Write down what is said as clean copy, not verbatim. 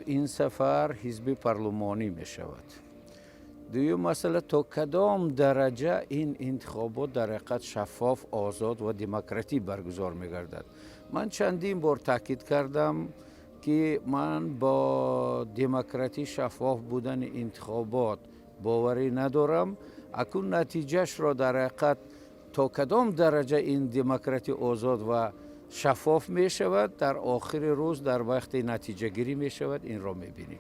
این سفر حزب پارلمانی می شود. دویم مسئله تا کدام درجه این انتخابات در حقیقت شفاف، آزاد و دموکراتی برگزار می گردد. من چندین بار تاکید کردم که من با دموکراتی شفاف بودن انتخابات باوری ندارم. اکنون نتیجهش را در حقیقت تا کدام درجه این دموکراتی آزاد و شفاف می شود در آخر روز در وقت نتیجه گیری می شود، این را می بینیم.